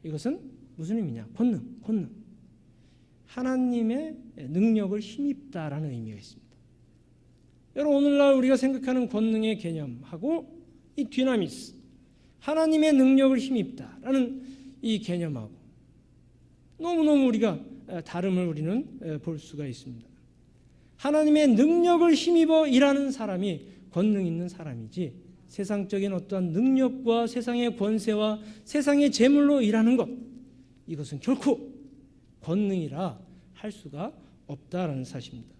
이것은 무슨 의미냐? 권능. 하나님의 능력을 힘입다라는 의미가 있습니다. 여러분, 오늘날 우리가 생각하는 권능의 개념하고 이 디나미스, 하나님의 능력을 힘입다라는 이 개념하고 너무너무 우리가 다름을 우리는 볼 수가 있습니다. 하나님의 능력을 힘입어 일하는 사람이 권능 있는 사람이지, 세상적인 어떠한 능력과 세상의 권세와 세상의 재물로 일하는 것, 이것은 결코 권능이라 할 수가 없다라는 사실입니다.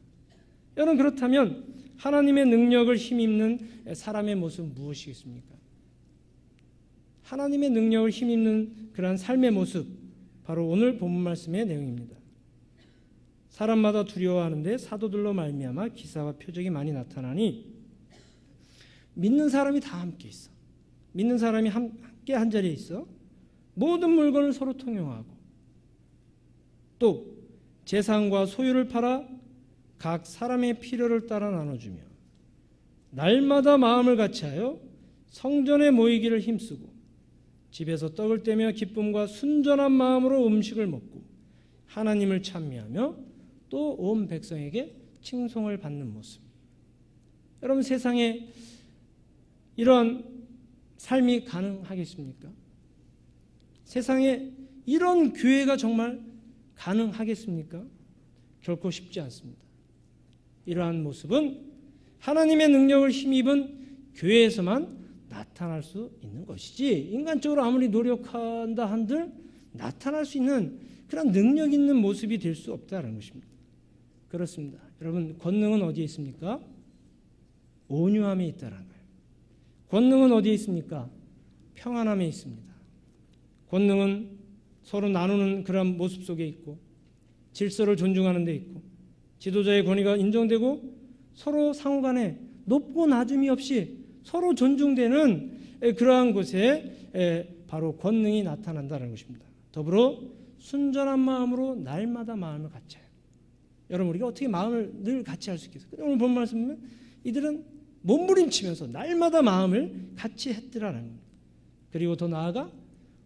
여러분, 그렇다면 하나님의 능력을 힘입는 사람의 모습은 무엇이겠습니까? 하나님의 능력을 힘입는 그러한 삶의 모습, 바로 오늘 본문 말씀의 내용입니다. 사람마다 두려워하는데 사도들로 말미암아 기사와 표적이 많이 나타나니, 믿는 사람이 다 함께 있어. 믿는 사람이 함께 한 자리에 있어. 모든 물건을 서로 통용하고, 또 재산과 소유를 팔아 각 사람의 필요를 따라 나눠주며, 날마다 마음을 같이하여 성전에 모이기를 힘쓰고, 집에서 떡을 떼며 기쁨과 순전한 마음으로 음식을 먹고 하나님을 찬미하며 또 온 백성에게 칭송을 받는 모습. 여러분, 세상에 이런 삶이 가능하겠습니까? 세상에 이런 교회가 정말 가능하겠습니까? 결코 쉽지 않습니다. 이러한 모습은 하나님의 능력을 힘입은 교회에서만 나타날 수 있는 것이지, 인간적으로 아무리 노력한다 한들 나타날 수 있는 그런 능력 있는 모습이 될 수 없다는 것입니다. 그렇습니다. 여러분, 권능은 어디에 있습니까? 온유함에 있다는 거예요. 권능은 어디에 있습니까? 평안함에 있습니다. 권능은 서로 나누는 그런 모습 속에 있고, 질서를 존중하는 데 있고, 지도자의 권위가 인정되고, 서로 상호간에 높고 낮음이 없이 서로 존중되는 그러한 곳에 바로 권능이 나타난다는 것입니다. 더불어 순전한 마음으로 날마다 마음을 같이해요. 여러분, 우리가 어떻게 마음을 늘 같이 할 수 있겠어요? 오늘 본 말씀 보면 이들은 몸부림치면서 날마다 마음을 같이 했더라는 겁니다. 그리고 더 나아가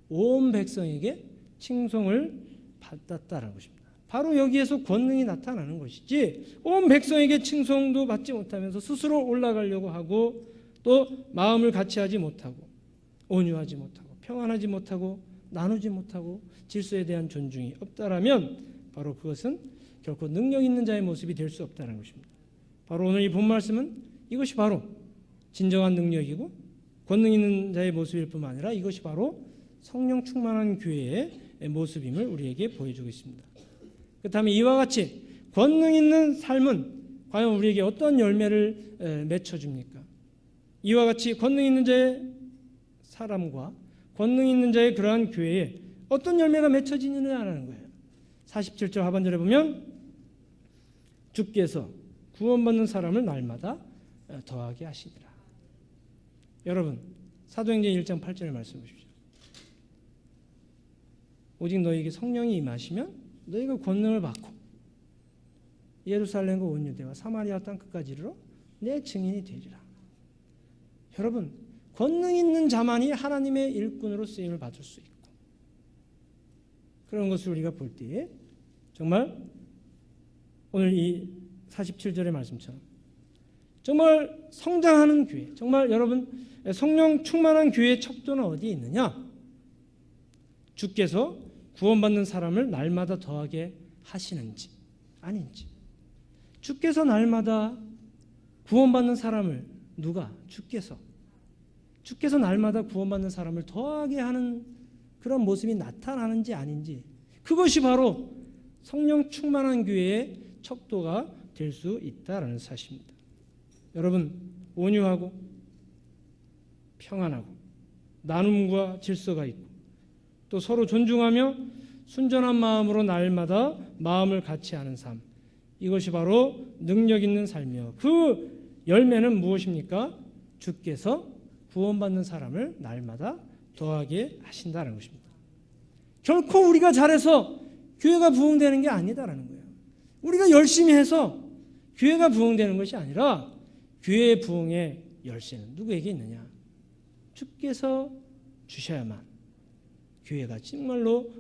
온 백성에게 칭송을 받았다는 것입니다. 바로 여기에서 권능이 나타나는 것이지, 온 백성에게 칭송도 받지 못하면서 스스로 올라가려고 하고, 또 마음을 같이 하지 못하고, 온유하지 못하고, 평안하지 못하고, 나누지 못하고, 질서에 대한 존중이 없다라면 바로 그것은 결코 능력 있는 자의 모습이 될 수 없다는 것입니다. 바로 오늘 이 본 말씀은 이것이 바로 진정한 능력이고 권능 있는 자의 모습일 뿐만 아니라 이것이 바로 성령 충만한 교회의 모습임을 우리에게 보여주고 있습니다. 그렇다면 이와 같이 권능 있는 삶은 과연 우리에게 어떤 열매를 맺혀줍니까? 이와 같이 권능 있는 자의 사람과 권능 있는 자의 그러한 교회에 어떤 열매가 맺혀지느냐라는 거예요. 47절 하반절에 보면 주께서 구원받는 사람을 날마다 더하게 하시리라. 여러분, 사도행전 1장 8절을 말씀해 보십시오. 오직 너희에게 성령이 임하시면 너희가 권능을 받고 예루살렘과 온 유대와 사마리아 땅끝까지 이르러 내 증인이 되리라. 여러분, 권능 있는 자만이 하나님의 일꾼으로 쓰임을 받을 수 있고, 그런 것을 우리가 볼 때에 정말 오늘 이 47절의 말씀처럼 정말 성장하는 교회, 정말 여러분 성령 충만한 교회의 척도는 어디에 있느냐? 주께서 구원받는 사람을 날마다 더하게 하시는지 아닌지. 주께서 날마다 구원받는 사람을, 누가? 주께서 날마다 구원받는 사람을 더하게 하는 그런 모습이 나타나는지 아닌지, 그것이 바로 성령 충만한 교회의 척도가 될 수 있다라는 사실입니다. 여러분, 온유하고 평안하고 나눔과 질서가 있고, 또 서로 존중하며 순전한 마음으로 날마다 마음을 같이 하는 삶, 이것이 바로 능력 있는 삶이요, 그 열매는 무엇입니까? 주께서 구원받는 사람을 날마다 더하게 하신다는 것입니다. 결코 우리가 잘해서 교회가 부흥되는 게 아니다라는 거예요. 우리가 열심히 해서 교회가 부흥되는 것이 아니라, 교회의 부흥의 열쇠는 누구에게 있느냐? 주께서 주셔야만, 교회가 정말로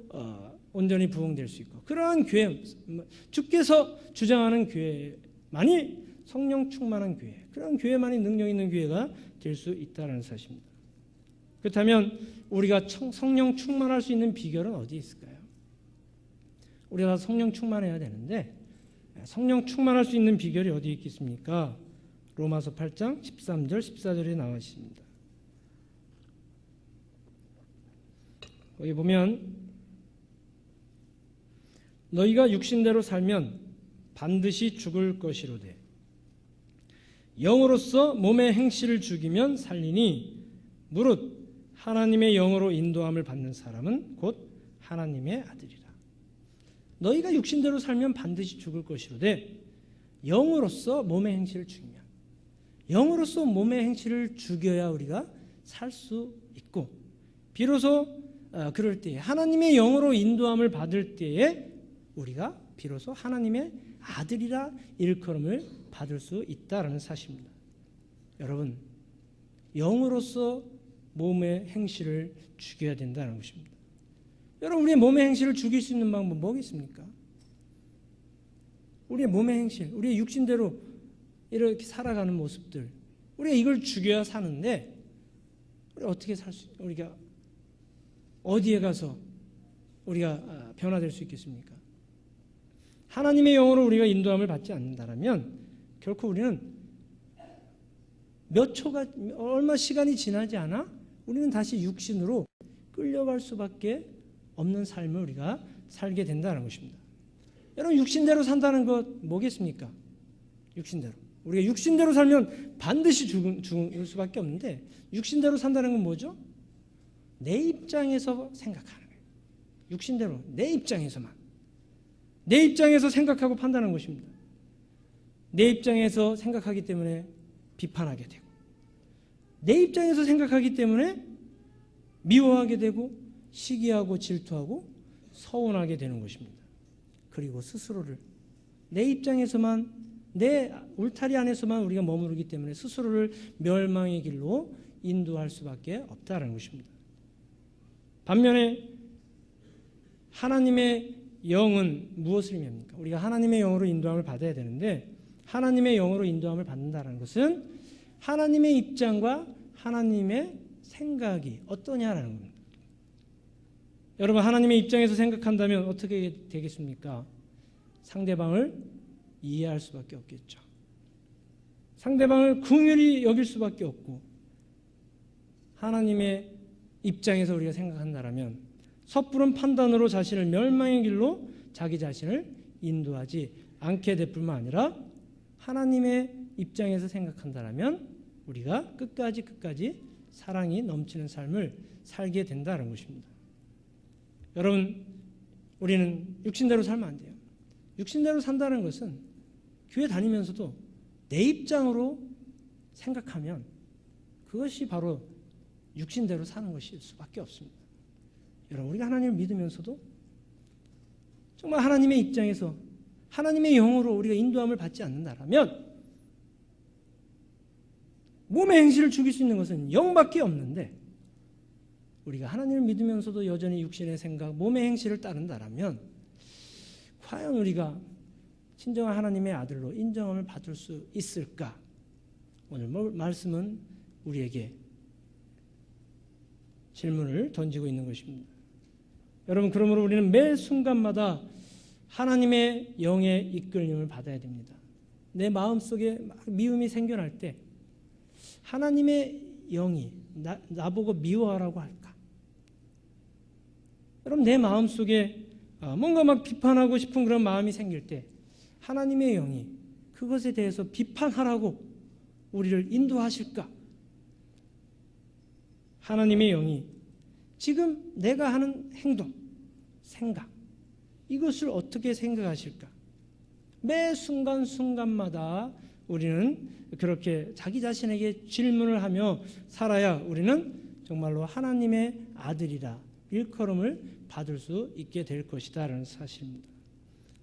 온전히 부흥될 수 있고, 그러한 교회, 주께서 주장하는 교회만이 성령 충만한 교회, 그런 교회만이 능력 있는 교회가 될 수 있다는 사실입니다. 그렇다면 우리가 성령 충만할 수 있는 비결은 어디에 있을까요? 우리가 성령 충만해야 되는데, 성령 충만할 수 있는 비결이 어디에 있겠습니까? 로마서 8장 13절 14절에 나와 있습니다. 거기 보면 너희가 육신대로 살면 반드시 죽을 것이로되 영으로서 몸의 행실을 죽이면 살리니 무릇 하나님의 영으로 인도함을 받는 사람은 곧 하나님의 아들이라. 너희가 육신대로 살면 반드시 죽을 것이로되 영으로서 몸의 행실을 죽이면, 영으로서 몸의 행실을 죽여야 우리가 살 수 있고, 비로소 그럴 때에 하나님의 영으로 인도함을 받을 때에 우리가 비로소 하나님의 아들이라 일컬음을 받을 수 있다는 사실입니다. 여러분, 영으로서 몸의 행실을 죽여야 된다는 것입니다. 여러분, 우리의 몸의 행실을 죽일 수 있는 방법은 뭐겠습니까? 우리의 몸의 행실, 우리의 육신대로 이렇게 살아가는 모습들, 우리가 이걸 죽여야 사는데, 우리가 어떻게 우리가 어디에 가서 우리가 변화될 수 있겠습니까? 하나님의 영으로 우리가 인도함을 받지 않는다면 결코 우리는 얼마 시간이 지나지 않아 우리는 다시 육신으로 끌려갈 수밖에 없는 삶을 우리가 살게 된다는 것입니다. 여러분, 육신대로 산다는 것 뭐겠습니까? 육신대로. 우리가 육신대로 살면 반드시 죽을 수밖에 없는데, 육신대로 산다는 건 뭐죠? 내 입장에서 생각하는 거예요. 육신대로 내 입장에서만, 내 입장에서 생각하고 판단하는 것입니다. 내 입장에서 생각하기 때문에 비판하게 되고, 내 입장에서 생각하기 때문에 미워하게 되고 시기하고 질투하고 서운하게 되는 것입니다. 그리고 스스로를 내 입장에서만, 내 울타리 안에서만 우리가 머무르기 때문에 스스로를 멸망의 길로 인도할 수밖에 없다는 것입니다. 반면에 하나님의 영은 무엇을 의미합니까? 우리가 하나님의 영으로 인도함을 받아야 되는데, 하나님의 영으로 인도함을 받는다는 것은 하나님의 입장과 하나님의 생각이 어떠냐라는 겁니다. 여러분, 하나님의 입장에서 생각한다면 어떻게 되겠습니까? 상대방을 이해할 수밖에 없겠죠. 상대방을 긍휼히 여길 수밖에 없고, 하나님의 입장에서 우리가 생각한다면 섣부른 판단으로 자신을 멸망의 길로 자기 자신을 인도하지 않게 될 뿐만 아니라, 하나님의 입장에서 생각한다면 우리가 끝까지 사랑이 넘치는 삶을 살게 된다는 것입니다. 여러분, 우리는 육신대로 살면 안 돼요. 육신대로 산다는 것은 교회 다니면서도 내 입장으로 생각하면 그것이 바로 육신대로 사는 것일 수밖에 없습니다. 여러분, 우리가 하나님을 믿으면서도 정말 하나님의 입장에서 하나님의 영으로 우리가 인도함을 받지 않는다면 몸의 행실을 죽일 수 있는 것은 영밖에 없는데, 우리가 하나님을 믿으면서도 여전히 육신의 생각, 몸의 행실을 따른다면 과연 우리가 진정한 하나님의 아들로 인정함을 받을 수 있을까? 오늘 말씀은 우리에게 질문을 던지고 있는 것입니다. 여러분, 그러므로 우리는 매 순간마다 하나님의 영의 이끌림을 받아야 됩니다. 내 마음속에 미움이 생겨날 때 하나님의 영이 나보고 미워하라고 할까? 여러분, 내 마음속에 뭔가 막 비판하고 싶은 그런 마음이 생길 때 하나님의 영이 그것에 대해서 비판하라고 우리를 인도하실까? 하나님의 영이 지금 내가 하는 행동, 생각, 이것을 어떻게 생각하실까? 매 순간순간마다 우리는 그렇게 자기 자신에게 질문을 하며 살아야 우리는 정말로 하나님의 아들이라 일컬음을 받을 수 있게 될 것이다라는 사실입니다.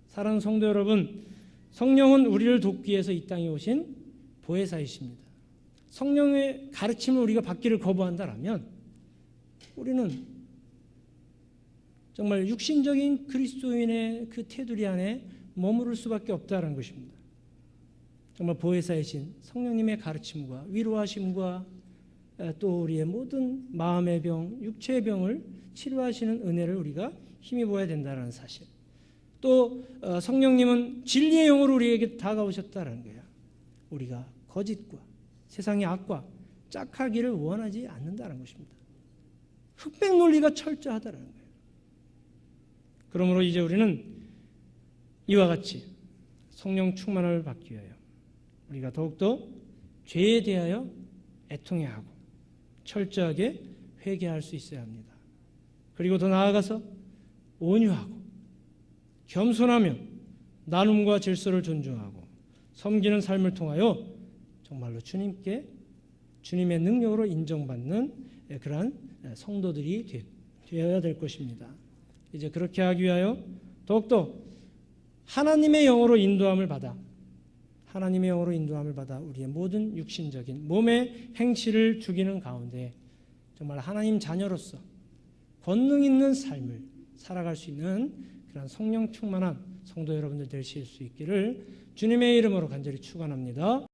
사랑하는 성도 여러분, 성령은 우리를 돕기 위해서 이 땅에 오신 보혜사이십니다. 성령의 가르침을 우리가 받기를 거부한다면 우리는 정말 육신적인 그리스도인의 그 테두리 안에 머무를 수밖에 없다는 것입니다. 정말 보혜사의 신 성령님의 가르침과 위로하심과 또 우리의 모든 마음의 병, 육체의 병을 치료하시는 은혜를 우리가 힘입어야 된다는 사실. 또 성령님은 진리의 영으로 우리에게 다가오셨다는 거예요. 우리가 거짓과 세상의 악과 짝하기를 원하지 않는다는 것입니다. 흑백 논리가 철저하다는 거예요. 그러므로 이제 우리는 이와 같이 성령 충만을 받기 위하여 우리가 더욱더 죄에 대하여 애통해야 하고 철저하게 회개할 수 있어야 합니다. 그리고 더 나아가서 온유하고 겸손하며 나눔과 질서를 존중하고 섬기는 삶을 통하여 정말로 주님의 능력으로 인정받는 그러한 성도들이 되어야 될 것입니다. 이제 그렇게 하기 위하여 더욱더 하나님의 영으로 인도함을 받아 우리의 모든 육신적인 몸의 행실을 죽이는 가운데 정말 하나님 자녀로서 권능 있는 삶을 살아갈 수 있는 그런 성령 충만한 성도 여러분들 되실 수 있기를 주님의 이름으로 간절히 축원합니다.